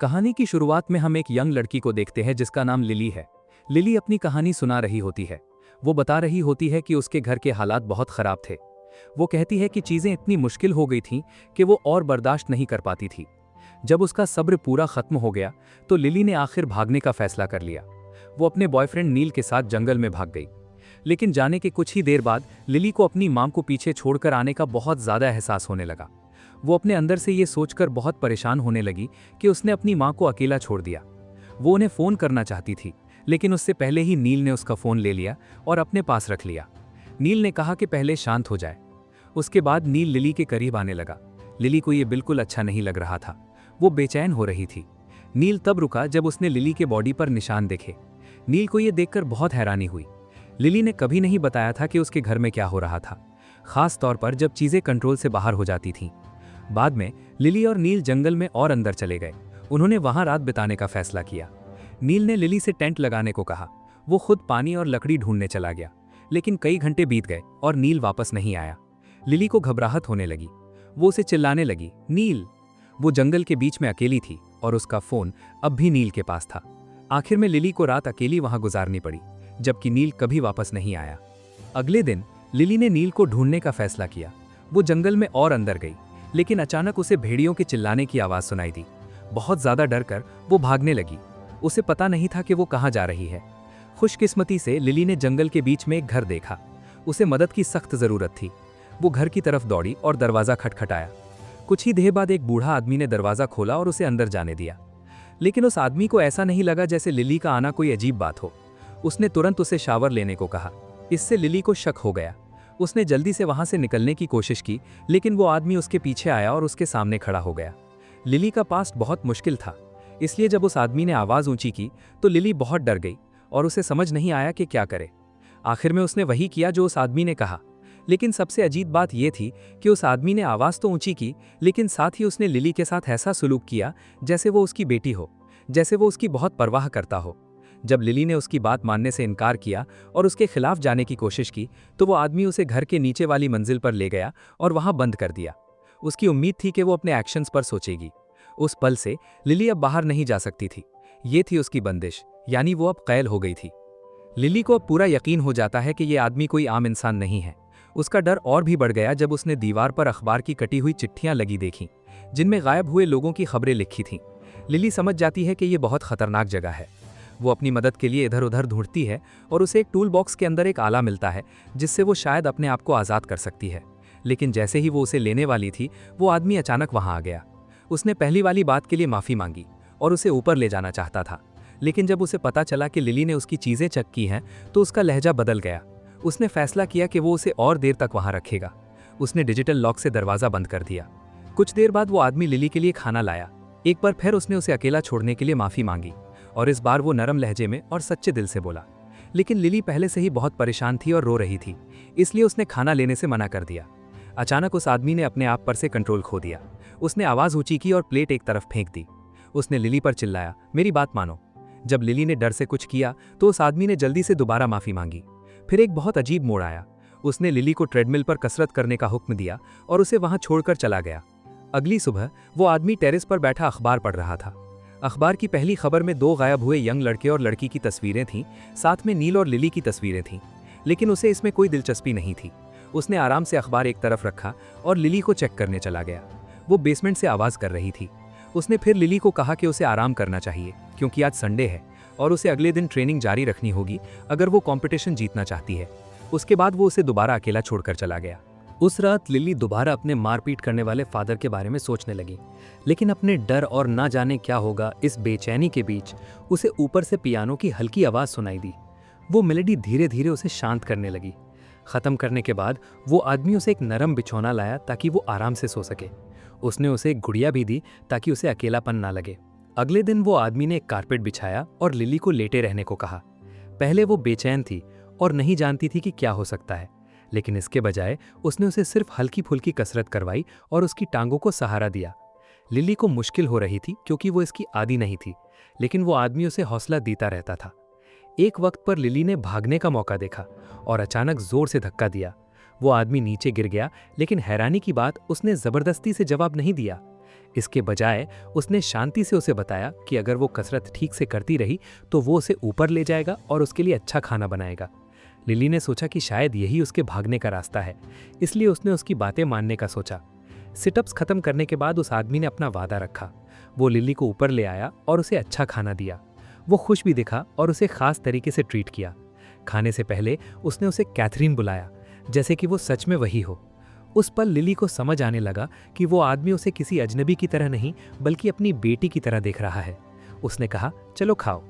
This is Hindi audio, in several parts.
कहानी की शुरुआत में हम एक यंग लड़की को देखते हैं जिसका नाम लिली है। लिली अपनी कहानी सुना रही होती है। वो बता रही होती है कि उसके घर के हालात बहुत खराब थे। वो कहती है कि चीजें इतनी मुश्किल हो गई थीं कि वो और बर्दाश्त नहीं कर पाती थी। जब उसका सब्र पूरा खत्म हो गया तो लिली ने आखिर भागने का फैसला कर लिया। वो अपने बॉयफ्रेंड नील के साथ जंगल में भाग गई। लेकिन जाने के कुछ ही देर बाद लिली को अपनी मां को पीछे छोड़कर आने का बहुत ज्यादा एहसास होने लगा। वो अपने अंदर से ये सोचकर बहुत परेशान होने लगी कि उसने अपनी मां को अकेला छोड़ दिया। वो उन्हें फोन करना चाहती थी, लेकिन उससे पहले ही नील ने उसका फोन ले लिया और अपने पास रख लिया। नील ने कहा कि पहले शांत हो जाए। उसके बाद नील लिली के करीब आने लगा। लिली को ये बिल्कुल अच्छा नहीं लग रहा था। वो बेचैन हो रही थी। नील तब रुका जब उसने लिली के बॉडी पर निशान देखे। नील को ये देखकर बहुत हैरानी हुई। लिली ने कभी नहीं बताया था कि उसके घर में क्या हो रहा था, खास तौर पर जब चीजें कंट्रोल से बाहर हो जाती थीं। बाद में लिली और नील जंगल में और अंदर चले गए। उन्होंने वहां रात बिताने का फैसला किया। नील ने लिली से टेंट लगाने को कहा। वो खुद पानी और लकड़ी ढूंढने चला गया, लेकिन कई घंटे बीत गए और नील वापस नहीं आया। लिली को घबराहट होने लगी। वो उसे चिल्लाने लगी, नील। वो जंगल के बीच में अकेली थी और उसका फोन अब भी नील के पास था। आखिर में लिली को रात अकेली वहां गुजारनी पड़ी, जबकि नील कभी वापस नहीं आया। अगले दिन लिली ने नील को ढूंढने का फैसला किया। वो जंगल में और अंदर गई, लेकिन अचानक उसे भेड़ियों के चिल्लाने की आवाज सुनाई दी। बहुत ज्यादा डर कर वो भागने लगी। उसे पता नहीं था कि वो कहाँ जा रही है। खुशकिस्मती से लिली ने जंगल के बीच में एक घर देखा। उसे मदद की सख्त जरूरत थी। वो घर की तरफ दौड़ी और दरवाजा खटखटाया। कुछ ही देर बाद एक बूढ़ा आदमी ने दरवाजा खोला और उसे अंदर जाने दिया। लेकिन उस आदमी को ऐसा नहीं लगा जैसे लिली का आना कोई अजीब बात हो। उसने तुरंत उसे शावर लेने को कहा। इससे लिली को शक हो गया। उसने जल्दी से वहां से निकलने की कोशिश की, लेकिन वो आदमी उसके पीछे आया और उसके सामने खड़ा हो गया। लिली का पास्ट बहुत मुश्किल था, इसलिए जब उस आदमी ने आवाज ऊंची की तो लिली बहुत डर गई और उसे समझ नहीं आया कि क्या करे। आखिर में उसने वही किया जो उस आदमी ने कहा। लेकिन सबसे अजीब बात यह थी कि उस आदमी ने आवाज तो ऊंची की, लेकिन साथ ही उसने लिली के साथ ऐसा सलूक किया जैसे वो उसकी बेटी हो, जैसे वो उसकी बहुत परवाह करता हो। जब लिली ने उसकी बात मानने से इनकार किया और उसके खिलाफ जाने की कोशिश की, तो वो आदमी उसे घर के नीचे वाली मंजिल पर ले गया और वहां बंद कर दिया। उसकी उम्मीद थी कि वो अपने एक्शंस पर सोचेगी। उस पल से लिली अब बाहर नहीं जा सकती थी। ये थी उसकी बंदिश, यानी वो अब कैद हो गई थी। लिली को अब पूरा यकीन हो जाता है कि ये आदमी कोई आम इंसान नहीं है। उसका डर और भी बढ़ गया जब उसने दीवार पर अखबार की कटी हुई चिट्ठियां लगी देखीं, जिनमें गायब हुए लोगों की खबरें लिखी थीं। लिली समझ जाती है कि ये बहुत खतरनाक जगह है। वो अपनी मदद के लिए इधर उधर ढूंढती है और उसे एक टूल बॉक्स के अंदर एक आला मिलता है, जिससे वो शायद अपने आप को आज़ाद कर सकती है। लेकिन जैसे ही वो उसे लेने वाली थी, वो आदमी अचानक वहां आ गया। उसने पहली वाली बात के लिए माफ़ी मांगी और उसे ऊपर ले जाना चाहता था। लेकिन जब उसे पता चला कि लिली ने उसकी चीज़ें चेक की हैं, तो उसका लहजा बदल गया। उसने फैसला किया कि वो उसे और देर तक वहां रखेगा। उसने डिजिटल लॉक से दरवाज़ा बंद कर दिया। कुछ देर बाद वो आदमी लिली के लिए खाना लाया। एक बार फिर उसने उसे अकेला छोड़ने के लिए माफ़ी मांगी और इस बार वो नरम लहजे में और सच्चे दिल से बोला। लेकिन लिली पहले से ही बहुत परेशान थी और रो रही थी, इसलिए उसने खाना लेने से मना कर दिया। अचानक उस आदमी ने अपने आप पर से कंट्रोल खो दिया। उसने आवाज़ ऊंची की और प्लेट एक तरफ फेंक दी। उसने लिली पर चिल्लाया, मेरी बात मानो। जब लिली ने डर से कुछ किया तो उस आदमी ने जल्दी से दोबारा माफ़ी मांगी। फिर एक बहुत अजीब मोड़ आया। उसने लिली को ट्रेडमिल पर कसरत करने का हुक्म दिया और उसे वहां छोड़कर चला गया। अगली सुबह वो आदमी टेरेस पर बैठा अखबार पढ़ रहा था। अखबार की पहली खबर में 2 गायब हुए यंग लड़के और लड़की की तस्वीरें थीं, साथ में नील और लिली की तस्वीरें थीं। लेकिन उसे इसमें कोई दिलचस्पी नहीं थी। उसने आराम से अखबार एक तरफ रखा और लिली को चेक करने चला गया। वो बेसमेंट से आवाज़ कर रही थी। उसने फिर लिली को कहा कि उसे आराम करना चाहिए, क्योंकि आज संडे है और उसे अगले दिन ट्रेनिंग जारी रखनी होगी अगर वो कंपटीशन जीतना चाहती है। उसके बाद वो उसे दोबारा अकेला छोड़कर चला गया। उस रात लिली दोबारा अपने मारपीट करने वाले फादर के बारे में सोचने लगी, लेकिन अपने डर और ना जाने क्या होगा इस बेचैनी के बीच उसे ऊपर से पियानो की हल्की आवाज़ सुनाई दी। वो मेलोडी धीरे धीरे उसे शांत करने लगी। ख़त्म करने के बाद वो आदमी उसे एक नरम बिछौना लाया ताकि वो आराम से सो सके। उसने उसे एक गुड़िया भी दी ताकि उसे अकेलापन ना लगे। अगले दिन वो आदमी ने एक कारपेट बिछाया और लिली को लेटे रहने को कहा। पहले वो बेचैन थी और नहीं जानती थी कि क्या हो सकता है, लेकिन इसके बजाय उसने उसे सिर्फ हल्की फुल्की कसरत करवाई और उसकी टांगों को सहारा दिया। लिली को मुश्किल हो रही थी क्योंकि वो इसकी आदी नहीं थी, लेकिन वो आदमी उसे हौसला देता रहता था। एक वक्त पर लिली ने भागने का मौका देखा और अचानक जोर से धक्का दिया। वो आदमी नीचे गिर गया, लेकिन हैरानी की बात उसने जबरदस्ती से जवाब नहीं दिया। इसके बजाय उसने शांति से उसे बताया कि अगर वो कसरत ठीक से करती रही तो वो उसे ऊपर ले जाएगा और उसके लिए अच्छा खाना बनाएगा। लिली ने सोचा कि शायद यही उसके भागने का रास्ता है, इसलिए उसने उसकी बातें मानने का सोचा। सिटअप्स खत्म करने के बाद उस आदमी ने अपना वादा रखा। वो लिली को ऊपर ले आया और उसे अच्छा खाना दिया। वो खुश भी दिखा और उसे खास तरीके से ट्रीट किया। खाने से पहले उसने उसे कैथरीन बुलाया, जैसे कि वो सच में वही हो। उस पल लिली को समझ आने लगा कि वो आदमी उसे किसी अजनबी की तरह नहीं बल्कि अपनी बेटी की तरह देख रहा है। उसने कहा, चलो खाओ।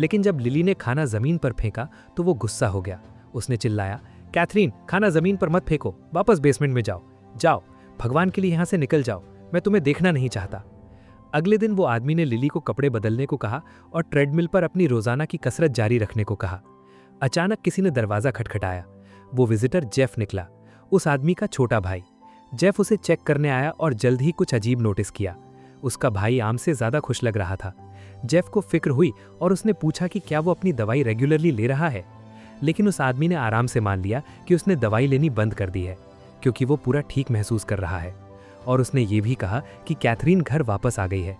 लेकिन जब लिली ने खाना जमीन पर फेंका तो वो गुस्सा हो गया। उसने चिल्लाया, कैथरीन, खाना जमीन पर मत फेंको, वापस बेसमेंट में जाओ। जाओ, भगवान के लिए यहाँ से निकल जाओ, मैं तुम्हें देखना नहीं चाहता। अगले दिन वो आदमी ने लिली को कपड़े बदलने को कहा और ट्रेडमिल पर अपनी रोजाना की कसरत जारी रखने को कहा। अचानक किसी ने दरवाजा खटखटाया। वो विजिटर जेफ निकला, उस आदमी का छोटा भाई। जेफ उसे चेक करने आया और जल्द ही कुछ अजीब नोटिस किया। उसका भाई आम से ज्यादा खुश लग रहा था। जेफ को फिक्र हुई और उसने पूछा कि क्या वो अपनी दवाई रेगुलरली ले रहा है। लेकिन उस आदमी ने आराम से मान लिया कि उसने दवाई लेनी बंद कर दी है, क्योंकि वो पूरा ठीक महसूस कर रहा है। और उसने ये भी कहा कि कैथरीन घर वापस आ गई है।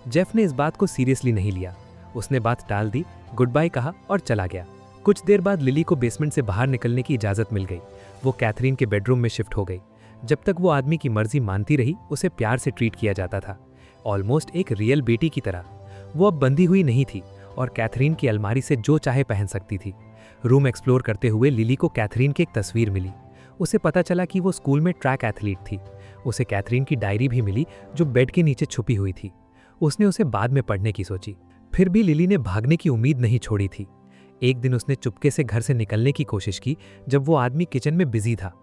जेफ ने इस बात को सीरियसली नहीं लिया। उसने बात टाल दी, गुड बाय कहा और चला गया। कुछ देर बाद लिली को बेसमेंट से बाहर निकलने की इजाज़त मिल गई। वो कैथरीन के बेडरूम में शिफ्ट हो गई। जब तक वो आदमी की मर्जी मानती रही, उसे प्यार से ट्रीट किया जाता था, ऑलमोस्ट एक रियल बेटी की तरह। वो अब बंधी हुई नहीं थी और कैथरीन की अलमारी से जो चाहे पहन सकती थी। रूम एक्सप्लोर करते हुए लिली को कैथरीन की एक तस्वीर मिली। उसे पता चला कि वो स्कूल में ट्रैक एथलीट थी। उसे कैथरीन की डायरी भी मिली जो बेड के नीचे छुपी हुई थी। उसने उसे बाद में पढ़ने की सोची। फिर भी लिली ने भागने की उम्मीद नहीं छोड़ी थी। एक दिन उसने चुपके से घर से निकलने की कोशिश की जब वो आदमी किचन में बिजी था।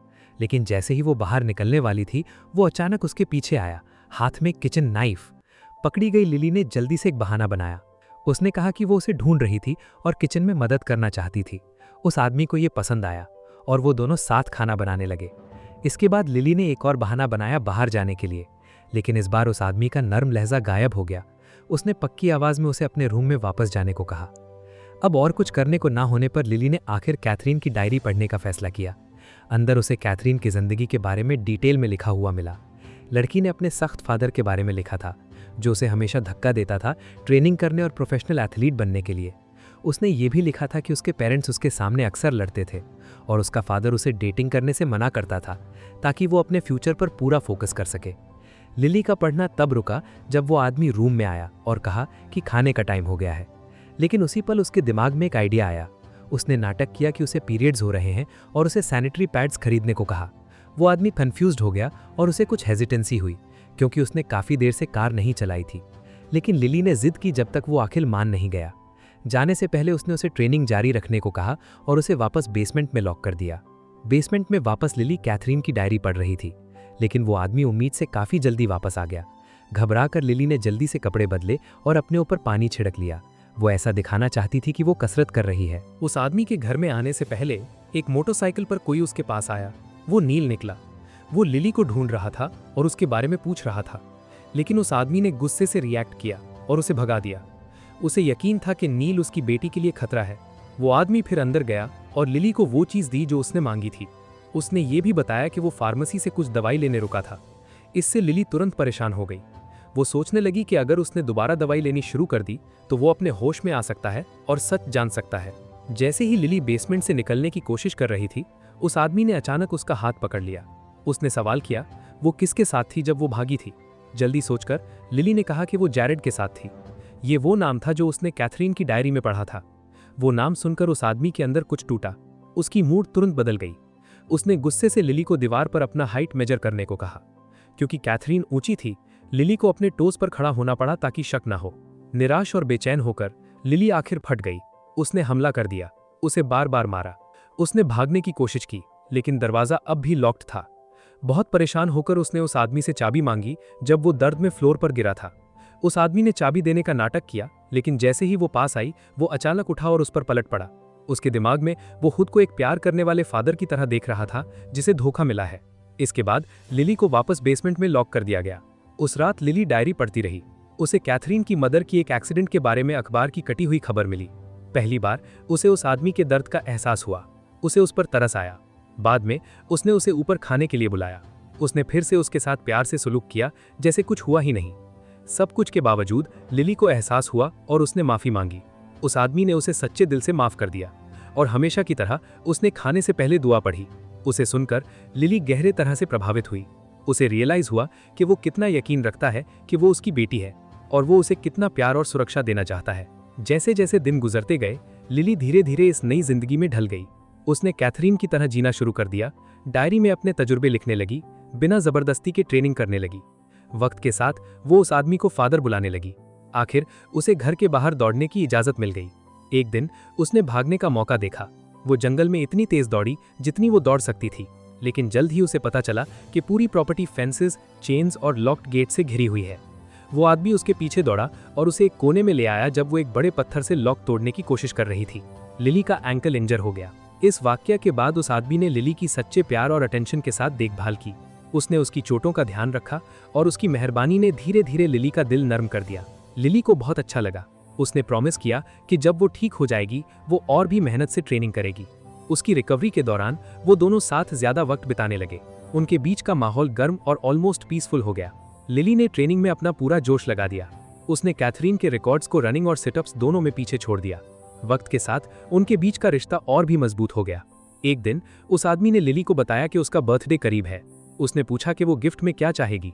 लेकिन जैसे ही वो बाहर निकलने वाली थी, वो अचानक उसके पीछे आया, हाथ में किचन नाइफ। पकड़ी गई लिली ने जल्दी से एक बहाना बनाया। उसने कहा कि वो उसे ढूंढ रही थी और किचन में मदद करना चाहती थी। उस आदमी को ये पसंद आया और वो दोनों साथ खाना बनाने लगे। इसके बाद लिली ने एक और बहाना बनाया बाहर जाने के लिए, लेकिन इस बार उस आदमी का नर्म लहजा गायब हो गया। उसने पक्की आवाज में उसे अपने रूम में वापस जाने को कहा। अब और कुछ करने को ना होने पर लिली ने आखिर कैथरीन की डायरी पढ़ने का फैसला किया। अंदर उसे कैथरीन की जिंदगी के बारे में डिटेल में लिखा हुआ मिला। लड़की ने अपने सख्त फादर के बारे में लिखा था, जो उसे हमेशा धक्का देता था ट्रेनिंग करने और प्रोफेशनल एथलीट बनने के लिए। उसने ये भी लिखा था कि उसके पेरेंट्स उसके सामने अक्सर लड़ते थे और उसका फादर उसे डेटिंग करने से मना करता था ताकि वो अपने फ्यूचर पर पूरा फोकस कर सके। लिली का पढ़ना तब रुका जब वो आदमी रूम में आया और कहा कि खाने का टाइम हो गया है। लेकिन उसी पल उसके दिमाग में एक आइडिया आया। उसने नाटक किया कि उसे पीरियड्स हो रहे हैं और उसे सैनिटरी पैड्स खरीदने को कहा। वो आदमी कन्फ्यूज्ड हो गया और उसे कुछ हेजिटेंसी हुई, क्योंकि उसने काफ़ी देर से कार नहीं चलाई थी। लेकिन लिली ने जिद की जब तक वो आखिर मान नहीं गया। जाने से पहले उसने उसे ट्रेनिंग जारी रखने को कहा और उसे वापस बेसमेंट में लॉक कर दिया। बेसमेंट में वापस लिली कैथरीन की डायरी पढ़ रही थी, लेकिन वो आदमी उम्मीद से काफ़ी जल्दी वापस आ गया। घबरा कर लिली ने जल्दी से कपड़े बदले और अपने ऊपर पानी छिड़क लिया। वो ऐसा दिखाना चाहती थी कि वो कसरत कर रही है। उस आदमी के घर में आने से पहले एक मोटरसाइकिल पर कोई उसके पास आया। वो नील निकला। वो लिली को ढूंढ रहा था और उसके बारे में पूछ रहा था, लेकिन उस आदमी ने गुस्से से रिएक्ट किया और उसे भगा दिया। उसे यकीन था कि नील उसकी बेटी के लिए खतरा है। वो आदमी फिर अंदर गया और लिली को वो चीज़ दी जो उसने मांगी थी। उसने ये भी बताया कि वो फार्मेसी से कुछ दवाई लेने रुका था। इससे लिली तुरंत परेशान हो गई। वो सोचने लगी कि अगर उसने दोबारा दवाई लेनी शुरू कर दी तो वो अपने होश में आ सकता है और सच जान सकता है। जैसे ही लिली बेसमेंट से निकलने की कोशिश कर रही थी, उस आदमी ने अचानक उसका हाथ पकड़ लिया। उसने सवाल किया वो किसके साथ थी जब वो भागी थी। जल्दी सोचकर लिली ने कहा कि वो जैरेड के साथ थी। ये वो नाम था जो उसने कैथरीन की डायरी में पढ़ा था। वो नाम सुनकर उस आदमी के अंदर कुछ टूटा। उसकी मूड तुरंत बदल गई। उसने गुस्से से लिली को दीवार पर अपना हाइट मेजर करने को कहा। क्योंकि कैथरीन ऊंची थी, लिली को अपने टोस पर खड़ा होना पड़ा ताकि शक न हो। निराश और बेचैन होकर लिली आखिर फट गई। उसने हमला कर दिया, उसे बार बार मारा। उसने भागने की कोशिश की, लेकिन दरवाजा अब भी लॉक्ड था। बहुत परेशान होकर उसने उस आदमी से चाबी मांगी जब वो दर्द में फ्लोर पर गिरा था। उस आदमी ने चाबी देने का नाटक किया, लेकिन जैसे ही वो पास आई, वो अचानक उठा और उस पर पलट पड़ा। उसके दिमाग में वो खुद को एक प्यार करने वाले फादर की तरह देख रहा था जिसे धोखा मिला है। इसके बाद लिली को वापस बेसमेंट में लॉक कर दिया गया। उस रात लिली डायरी पढ़ती रही। उसे कैथरीन की मदर की एक एक्सीडेंट के बारे में अखबार की कटी हुई खबर मिली। पहली बार उसे उस आदमी के दर्द का एहसास हुआ। उसे उस पर तरस आया। बाद में उसने उसे ऊपर खाने के लिए बुलाया। उसने फिर से उसके साथ प्यार से सलूक किया जैसे कुछ हुआ ही नहीं। सब कुछ के बावजूद लिली को एहसास हुआ और उसने माफी मांगी। उस आदमी ने उसे सच्चे दिल से माफ कर दिया और हमेशा की तरह उसने खाने से पहले दुआ पढ़ी। उसे सुनकर लिली गहरे तरह से प्रभावित हुई। उसे रियलाइज हुआ कि वो कितना यकीन रखता है कि वो उसकी बेटी है और वो उसे कितना प्यार और सुरक्षा देना चाहता है। जैसे जैसे दिन गुजरते गए, लिली धीरे धीरे इस नई जिंदगी में ढल गई। उसने कैथरीन की तरह जीना शुरू कर दिया, डायरी में अपने तजुर्बे लिखने लगी, बिना जबरदस्ती के ट्रेनिंग करने लगी। वक्त के साथ वो उस आदमी को फादर बुलाने लगी। आखिर उसे घर के बाहर दौड़ने की इजाजत मिल गई। एक दिन उसने भागने का मौका देखा। वो जंगल में इतनी तेज दौड़ी जितनी वो दौड़ सकती थी, लेकिन जल्द ही उसे पता चला कि पूरी प्रॉपर्टी फेंसेस, चेन्स और लॉक्ड गेट से घिरी हुई है। वो आदमी उसके पीछे दौड़ा और उसे एक कोने में ले आया जब वो एक बड़े पत्थर से लॉक तोड़ने की कोशिश कर रही थी। लिली का एंकल इंजर हो गया। इस वाकया के बाद उस आदमी ने लिली की सच्चे प्यार और अटेंशन के साथ देखभाल की। उसने उसकी चोटों का ध्यान रखा और उसकी मेहरबानी ने धीरे धीरे लिली का दिल नरम कर दिया। लिली को बहुत अच्छा लगा। उसने प्रॉमिस किया कि जब वो ठीक हो जाएगी वो और भी मेहनत से ट्रेनिंग करेगी। उसकी रिकवरी के दौरान वो दोनों साथ ज्यादा वक्त बिताने लगे। उनके बीच का माहौल गर्म और ऑलमोस्ट पीसफुल हो गया। लिली ने ट्रेनिंग में अपना पूरा जोश लगा दिया। उसने कैथरीन के रिकॉर्ड्स को रनिंग और सिटअप्स दोनों में पीछे छोड़ दिया। वक्त के साथ उनके बीच का रिश्ता और भी मजबूत हो गया। एक दिन उस आदमी ने लिली को बताया कि उसका बर्थडे करीब है। उसने पूछा कि वो गिफ्ट में क्या चाहेगी।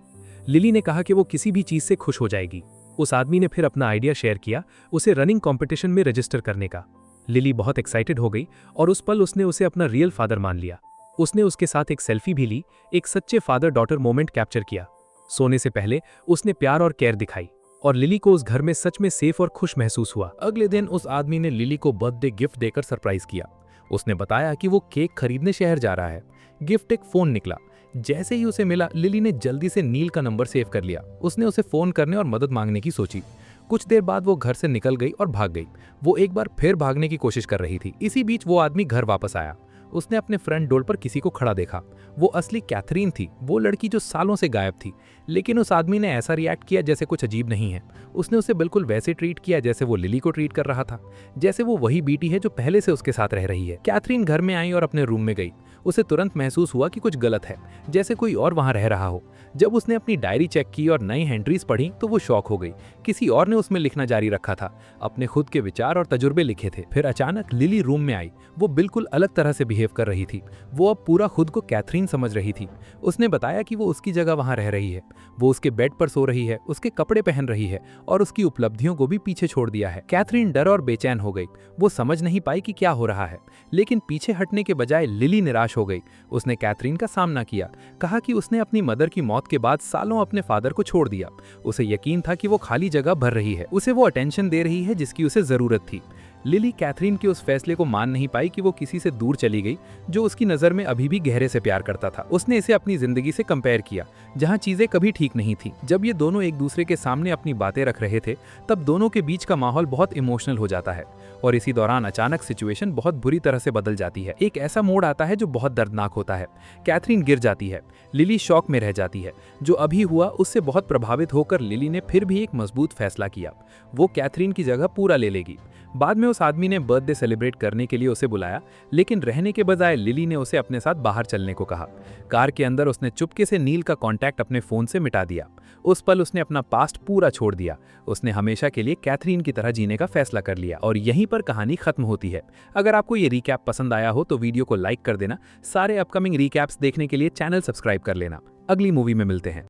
लिली ने कहा कि वो किसी भी चीज से खुश हो जाएगी। उस आदमी ने फिर अपना आइडिया शेयर किया, उसे रनिंग कंपटीशन में रजिस्टर करने का। लिली बहुत एक्साइटेड हो गई और उस पल उसने उसे अपना रियल फादर मान लिया। उसने उसके साथ एक सेल्फी भी ली, एक सच्चे फादर डॉटर मोमेंट कैप्चर किया। सोने से पहले उसने प्यार और केयर दिखाई और लिली को उस घर में सच में सेफ और खुश महसूस हुआ। अगले दिन उस आदमी ने लिली को बर्थडे गिफ्ट देकर सरप्राइज किया। उसने बताया कि वो केक खरीदने शहर जा रहा है। गिफ्ट एक फोन निकला। जैसे ही उसे मिला, लिली ने जल्दी से नील का नंबर सेव कर लिया। उसने उसे फोन करने और मदद मांगने की सोची। कुछ देर बाद वो घर से निकल गई और भाग गई। वो एक बार फिर भागने की कोशिश कर रही थी। इसी बीच वो आदमी घर वापस आया। उसने अपने फ्रंट डोर पर किसी को खड़ा देखा। वो असली कैथरीन थी, वो लड़की जो सालों से गायब थी। लेकिन उस आदमी ने ऐसा रिएक्ट किया जैसे कुछ अजीब नहीं है। उसने उसे बिल्कुल वैसे ट्रीट किया जैसे वो लिली को ट्रीट कर रहा था, जैसे वो वही बेटी है जो पहले से उसके साथ रह रही है। कैथरीन घर में आई और अपने रूम में गई। उसे तुरंत महसूस हुआ कि कुछ गलत है, जैसे कोई और वहां रह रहा हो। जब उसने अपनी डायरी चेक की और नई एंट्रीज पढ़ी तो वो शॉक हो गई। किसी और ने उसमें लिखना जारी रखा था, अपने खुद के विचार और तजुर्बे लिखे थे। फिर अचानक लिली रूम में आई। वो बिल्कुल अलग तरह से बिहेव कर रही थी। वो अब पूरा खुद को कैथरीन समझ रही थी। उसने बताया कि वो उसकी जगह वहां रह रही है, वो उसके बेड पर सो रही है, उसके कपड़े पहन रही है और उसकी उपलब्धियों को भी पीछे छोड़ दिया है। कैथरीन डर और बेचैन हो गई। वो समझ नहीं पाई कि क्या हो रहा है, लेकिन पीछे हटने के बजाय लिली निराश हो गई। उसने कैथरीन का सामना किया, कहा कि उसने अपनी मदर की मौत के बाद सालों अपने फादर को छोड़ दिया। उसे यकीन था कि वो खाली जगह भर रही है, उसे वो अटेंशन दे रही है जिसकी उसे जरूरत थी। लिली कैथरीन के उस फैसले को मान नहीं पाई कि वो किसी से दूर चली गई जो उसकी नज़र में अभी भी गहरे से प्यार करता था। उसने इसे अपनी जिंदगी से कंपेयर किया, जहां चीजें कभी ठीक नहीं थी। जब ये दोनों एक दूसरे के सामने अपनी बातें रख रहे थे, तब दोनों के बीच का माहौल बहुत इमोशनल हो जाता है और इसी दौरान अचानक सिचुएशन बहुत बुरी तरह से बदल जाती है। एक ऐसा मोड़ आता है जो बहुत दर्दनाक होता है। कैथरीन गिर जाती है, लिली शॉक में रह जाती है। जो अभी हुआ उससे बहुत प्रभावित होकर लिली ने फिर भी एक मजबूत फैसला किया, वो कैथरीन की जगह पूरा ले लेगी। बाद में उस आदमी ने बर्थडे सेलिब्रेट करने के लिए उसे बुलाया, लेकिन रहने के बजाय लिली ने उसे अपने साथ बाहर चलने को कहा। कार के अंदर उसने चुपके से नील का कांटेक्ट अपने फोन से मिटा दिया। उस पल उसने अपना पास्ट पूरा छोड़ दिया। उसने हमेशा के लिए कैथरीन की तरह जीने का फैसला कर लिया और यहीं पर कहानी खत्म होती है। अगर आपको ये रिकैप पसंद आया हो तो वीडियो को लाइक कर देना। सारे अपकमिंग रिकैप्स देखने के लिए चैनल सब्सक्राइब कर लेना। अगली मूवी में मिलते हैं।